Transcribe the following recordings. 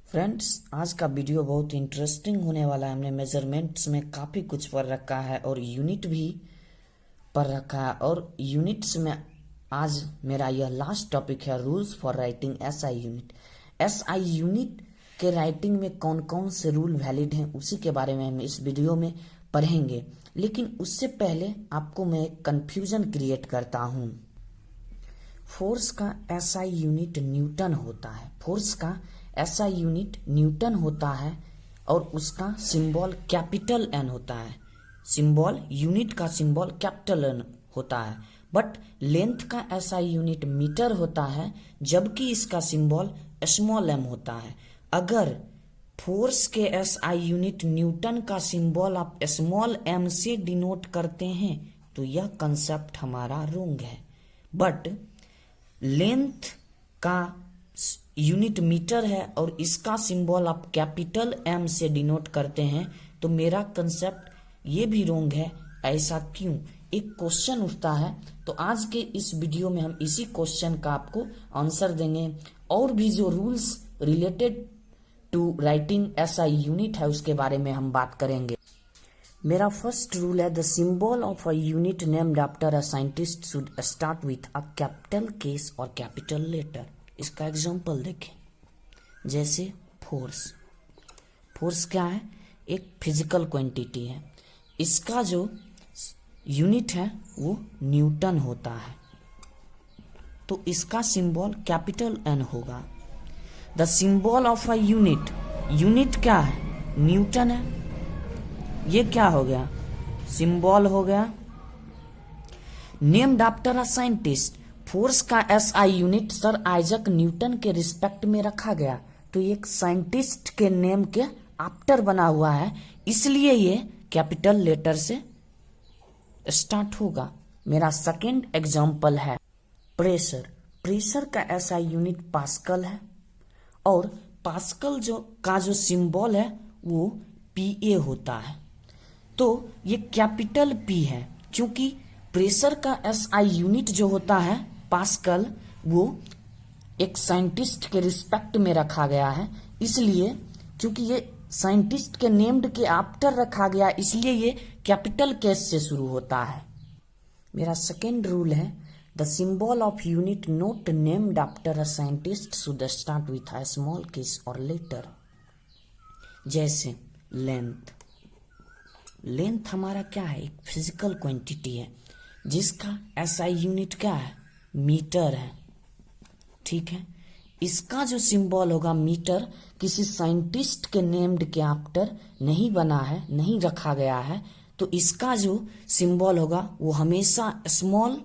Friends, आज का video बहुत इंटरेस्टिंग होने वाला है। हमने मेजरमेंट्स में काफ़ी कुछ पढ़ रखा है और यूनिट भी पढ़ रखा है। और यूनिट्स में आज मेरा यह लास्ट टॉपिक है, rules for writing SI unit. SI unit के राइटिंग में कौन कौन से रूल वैलिड हैं उसी के बारे में हम इस वीडियो में पढ़ेंगे। लेकिन उससे पहले आपको मैं एक कन्फ्यूजन क्रिएट करता हूँ। फोर्स का एसआई यूनिट न्यूटन होता है। फोर्स का एसआई यूनिट न्यूटन होता है और उसका सिंबल कैपिटल एन होता है। सिंबल यूनिट का सिंबल कैपिटल एन होता है। बट लेंथ का एसआई यूनिट मीटर होता है, जबकि इसका सिंबल स्मॉल एम होता है। अगर फोर्स के एसआई यूनिट न्यूटन का सिंबल आप स्मॉल एम से डिनोट करते हैं तो यह कंसेप्ट हमारा रोंग है। बट लेंथ का यूनिट मीटर है और इसका सिंबल आप कैपिटल एम से डिनोट करते हैं तो मेरा कंसेप्ट ये भी रोंग है। ऐसा क्यों? एक क्वेश्चन उठता है, तो आज के इस वीडियो में हम इसी क्वेश्चन का आपको आंसर देंगे। और भी जो rules related to writing SI unit है उसके बारे में हम बात करेंगे। मेरा फर्स्ट रूल है, the symbol of a unit named after a scientist should start with a capital case और कैपिटल लेटर। इसका एग्जांपल देखें, जैसे फोर्स। फोर्स क्या है? एक फिजिकल क्वांटिटी है। इसका जो यूनिट है वो न्यूटन होता है, तो इसका सिंबल कैपिटल एन होगा। The symbol of a unit, unit क्या है? न्यूटन है। ये क्या हो गया? सिंबल हो गया। Named after a scientist, force का SI unit sir Isaac Newton के रिस्पेक्ट में रखा गया, तो एक साइंटिस्ट के नेम के आफ्टर बना हुआ है, इसलिए ये कैपिटल लेटर से स्टार्ट होगा। मेरा सेकेंड एग्जांपल है प्रेशर। प्रेशर का एसआई यूनिट पास्कल है और पास्कल जो सिंबल है वो पीए होता है, तो ये कैपिटल पी है। क्योंकि प्रेशर का एसआई यूनिट जो होता है पास्कल, वो एक साइंटिस्ट के रिस्पेक्ट में रखा गया है, इसलिए क्योंकि ये साइंटिस्ट के नेम्ड के आफ्टर रखा गया, इसलिए ये कैपिटल केस से शुरू होता है। मेरा सेकेंड रूल है, the symbol of unit note named after a scientist should start with a small case और लेटर। जैसे लेंथ। लेंथ हमारा क्या है? एक फिजिकल क्वांटिटी है जिसका एसआई यूनिट क्या है? मीटर है। ठीक है, इसका जो सिंबल होगा मीटर, किसी साइंटिस्ट के नेम्ड के आफ्टर नहीं बना है, नहीं रखा गया है, तो इसका जो सिंबल होगा वो हमेशा स्मॉल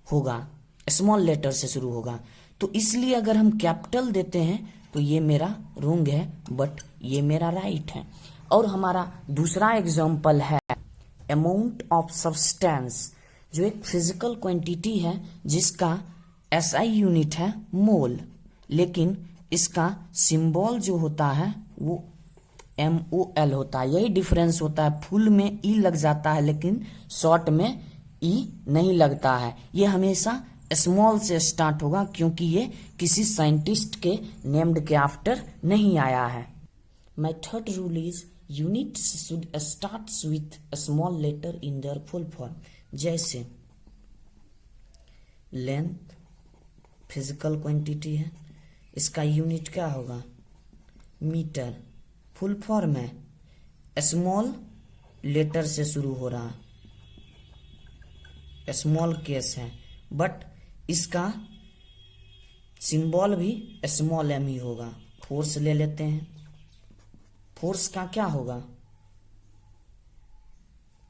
होगा, स्मॉल लेटर से शुरू होगा। तो इसलिए अगर हम कैपिटल देते हैं तो ये मेरा रोंग है, बट ये मेरा राइट है। और हमारा दूसरा एग्जाम्पल है अमाउंट ऑफ सब्सटेंस, जो एक फिजिकल क्वांटिटी है जिसका एसआई यूनिट है मोल, लेकिन इसका सिंबल जो होता है वो MOL होता है। यही डिफरेंस होता है, फुल में ई लग जाता है लेकिन शॉर्ट में ई नहीं लगता है। ये हमेशा स्मॉल से स्टार्ट होगा क्योंकि ये किसी साइंटिस्ट के नेम्ड के आफ्टर नहीं आया है। My third rule is units should start with small letter in their full form. जैसे लेंथ फिजिकल क्वांटिटी है, इसका यूनिट क्या होगा? मीटर। फुल फॉर्म है, स्मॉल लेटर से शुरू हो रहा, स्मॉल केस है, बट इसका सिंबल भी स्मॉल एम ही होगा। फोर्स ले लेते हैं। फोर्स का क्या होगा?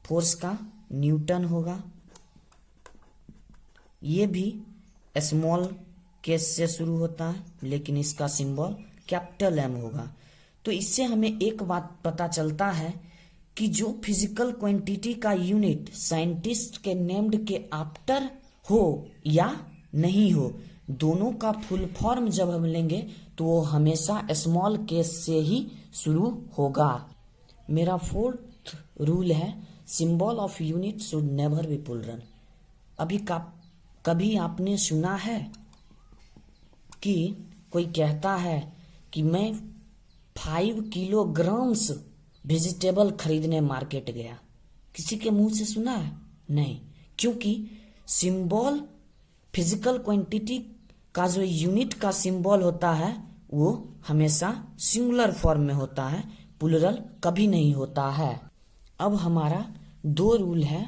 फोर्स का न्यूटन होगा। ये भी स्मॉल केस से शुरू होता है लेकिन इसका सिंबल कैपिटल एम होगा। तो इससे हमें एक बात पता चलता है कि जो फिजिकल क्वांटिटी का यूनिट साइंटिस्ट के नेम्ड के आफ्टर हो या नहीं हो, दोनों का फुल फॉर्म जब हम लेंगे तो वो हमेशा स्मॉल केस से ही शुरू होगा। मेरा फोर्थ रूल है, symbol of unit should never be plural. कभी आपने सुना है कि कोई कहता है कि मैं 5 किलोग्राम्स वेजिटेबल खरीदने मार्केट गया। किसी के मुंह से सुना है? नहीं, क्योंकि सिंबल फिजिकल क्वांटिटी का जो यूनिट का सिंबल होता है वो हमेशा सिंगुलर फॉर्म में होता है, प्लूरल कभी नहीं होता है। अब हमारा 2 रूल है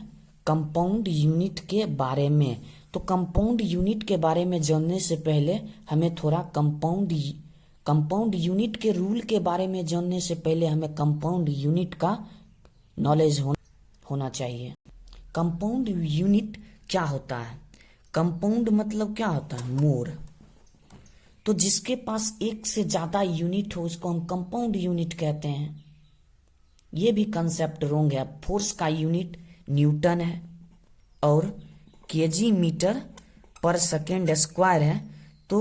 कंपाउंड यूनिट के बारे में। तो कंपाउंड यूनिट के बारे में जानने से पहले हमें थोड़ा कंपाउंड यूनिट के रूल के बारे में जानने से पहले हमें कंपाउंड यूनिट का नॉलेज होना चाहिए। कंपाउंड यूनिट क्या होता है? कंपाउंड मतलब क्या होता है? मोर। तो जिसके पास एक से ज्यादा यूनिट हो उसको हम कंपाउंड यूनिट कहते हैं। ये भी कंसेप्ट रोंग है। फोर्स का यूनिट न्यूटन है और केजी मीटर पर सेकेंड स्क्वायर है। तो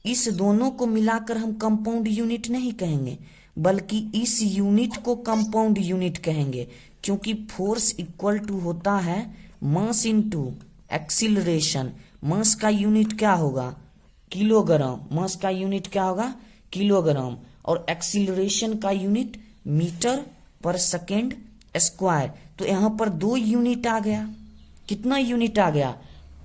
इस दोनों को मिलाकर हम कंपाउंड यूनिट नहीं कहेंगे, बल्कि इस यूनिट को कंपाउंड यूनिट कहेंगे, क्योंकि फोर्स इक्वल टू होता है मास इनटू एक्सीलरेशन। मास का यूनिट क्या होगा? किलोग्राम। मास का यूनिट क्या होगा? किलोग्राम। और एक्सीलरेशन का यूनिट मीटर पर सेकेंड स्क्वायर। तो यहां पर 2 यूनिट आ गया। कितना यूनिट आ गया?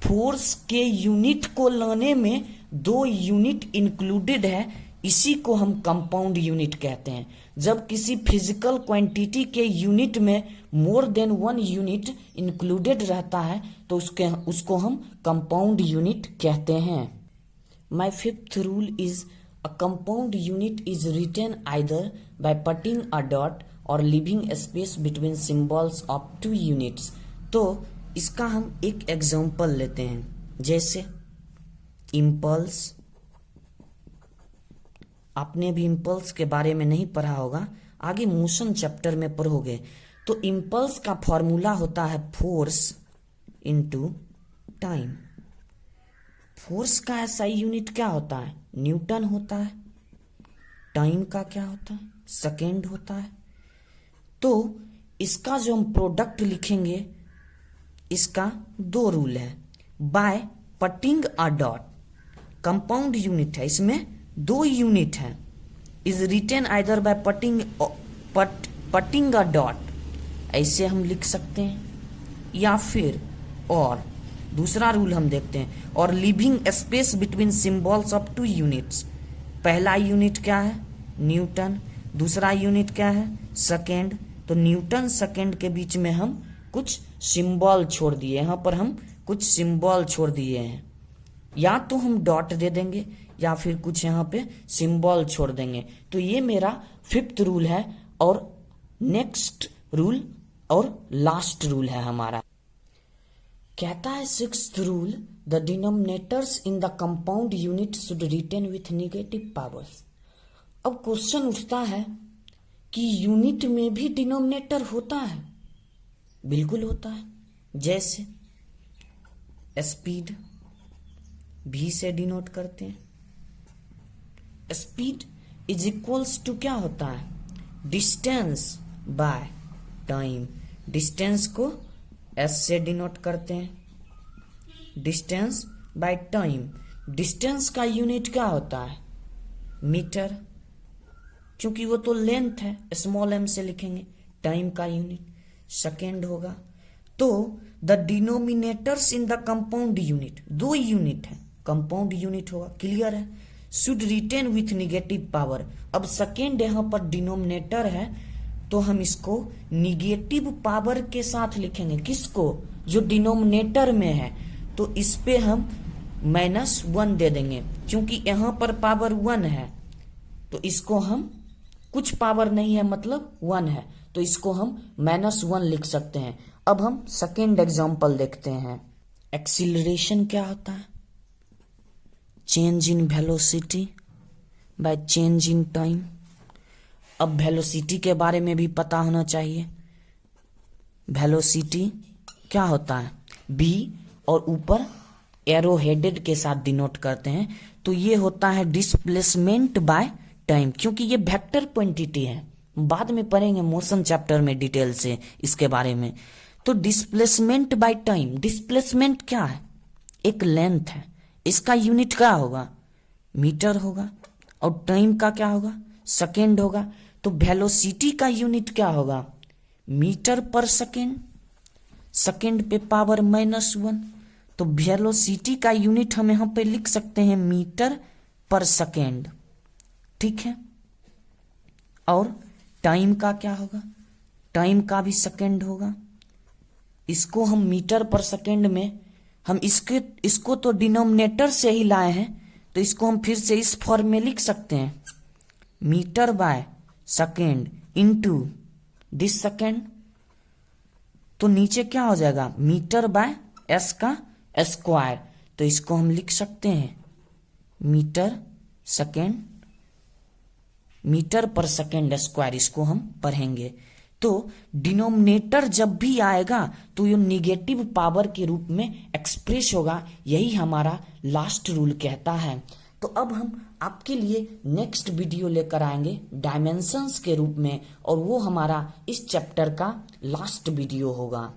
फोर्स के यूनिट को लाने में 2 यूनिट इंक्लूडेड है, इसी को हम कंपाउंड यूनिट कहते हैं। जब किसी फिजिकल क्वांटिटी के यूनिट में मोर देन 1 यूनिट इंक्लूडेड रहता है तो उसको हम कंपाउंड यूनिट कहते हैं। My 5th rule is a compound unit is written either by putting a dot और leaving space between symbols of 2 units. तो इसका हम एक एग्जांपल लेते हैं, जैसे इम्पल्स। आपने भी इम्पल्स के बारे में नहीं पढ़ा होगा, आगे मोशन चैप्टर में पढ़ोगे। तो इम्पल्स का फॉर्मूला होता है फोर्स इनटू टाइम। फोर्स का एसआई यूनिट क्या होता है? न्यूटन होता है। टाइम का क्या होता है? सेकेंड होता है। तो इसका जो हम प्रोडक्ट लिखेंगे, इसका 2 रूल है। By putting a dot, compound unit है, इसमें 2 यूनिट है, is written either by putting a dot, ऐसे हम लिख सकते हैं, या फिर और दूसरा रूल हम देखते हैं, और leaving space between symbols of 2 units. पहला यूनिट क्या है? न्यूटन। दूसरा यूनिट क्या है? सेकेंड। तो न्यूटन सेकेंड के बीच में हम कुछ सिंबल छोड़ दिए, यहां पर हम कुछ सिंबल छोड़ दिए हैं, या तो हम डॉट दे देंगे या फिर कुछ यहां पे सिंबल छोड़ देंगे। तो ये मेरा 5th रूल है। और नेक्स्ट रूल और लास्ट रूल है हमारा, कहता है 6th rule, the denominators in the compound unit should written with negative powers. अब क्वेश्चन उठता है कि यूनिट में भी डिनोमिनेटर होता है? बिल्कुल होता है। जैसे स्पीड भी से डिनोट करते हैं। स्पीड इज इक्वल्स टू क्या होता है? Distance by time. डिस्टेंस को एस से डिनोट करते हैं, डिस्टेंस बाय टाइम। डिस्टेंस का यूनिट क्या होता है? मीटर, क्योंकि वो तो लेंथ है, स्मॉल एम से लिखेंगे। टाइम का यूनिट सेकेंड होगा। तो the denominators in the compound unit, 2 unit है, कंपाउंड यूनिट होगा, क्लियर है। Should written with negative power. अब सेकेंड यहां पर डिनोमिनेटर है तो हम इसको निगेटिव पावर के साथ लिखेंगे। किसको? जो डिनोमिनेटर में है। तो इस पे हम -1 दे देंगे, क्योंकि यहां पर पावर 1 है, तो इसको हम, कुछ पावर नहीं है मतलब 1 है, तो इसको हम -1 लिख सकते हैं। अब हम सेकेंड एग्जांपल देखते हैं। एक्सीलरेशन क्या होता है? Change in velocity by change in time. अब वेलोसिटी के बारे में भी पता होना चाहिए। वेलोसिटी क्या होता है? b, और ऊपर एरो हेडेड के साथ डिनोट करते हैं। तो ये होता है डिस्प्लेसमेंट बाय टाइम, क्योंकि ये वेक्टर क्वांटिटी है। बाद में पढ़ेंगे मोशन चैप्टर में डिटेल से इसके बारे में। तो डिस्प्लेसमेंट बाय टाइम, डिस्प्लेसमेंट क्या है? एक लेंथ है, इसका यूनिट क्या होगा? मीटर होगा। और टाइम का क्या होगा? सेकेंड होगा। तो वेलोसिटी का यूनिट क्या होगा? मीटर पर सेकेंड, सेकेंड पे पावर -1। तो वेलोसिटी का यूनिट हम यहां पे लिख सकते हैं मीटर पर सेकेंड, ठीक है। और टाइम का क्या होगा? टाइम का भी सेकेंड होगा। इसको हम मीटर पर सेकेंड में हम इसको तो डिनोमिनेटर से ही लाए हैं, तो इसको हम फिर से इस फॉर्म में लिख सकते हैं, metre by second into this second. तो नीचे क्या हो जाएगा? मीटर बाय एस का स्क्वायर। तो इसको हम लिख सकते हैं मीटर सेकेंड, मीटर पर सेकेंड स्क्वायर, इसको हम पढ़ेंगे। तो डिनोमिनेटर जब भी आएगा तो ये निगेटिव पावर के रूप में एक्सप्रेस होगा, यही हमारा लास्ट रूल कहता है। तो अब हम आपके लिए नेक्स्ट वीडियो लेकर आएंगे डायमेंशंस के रूप में, और वो हमारा इस चैप्टर का लास्ट वीडियो होगा।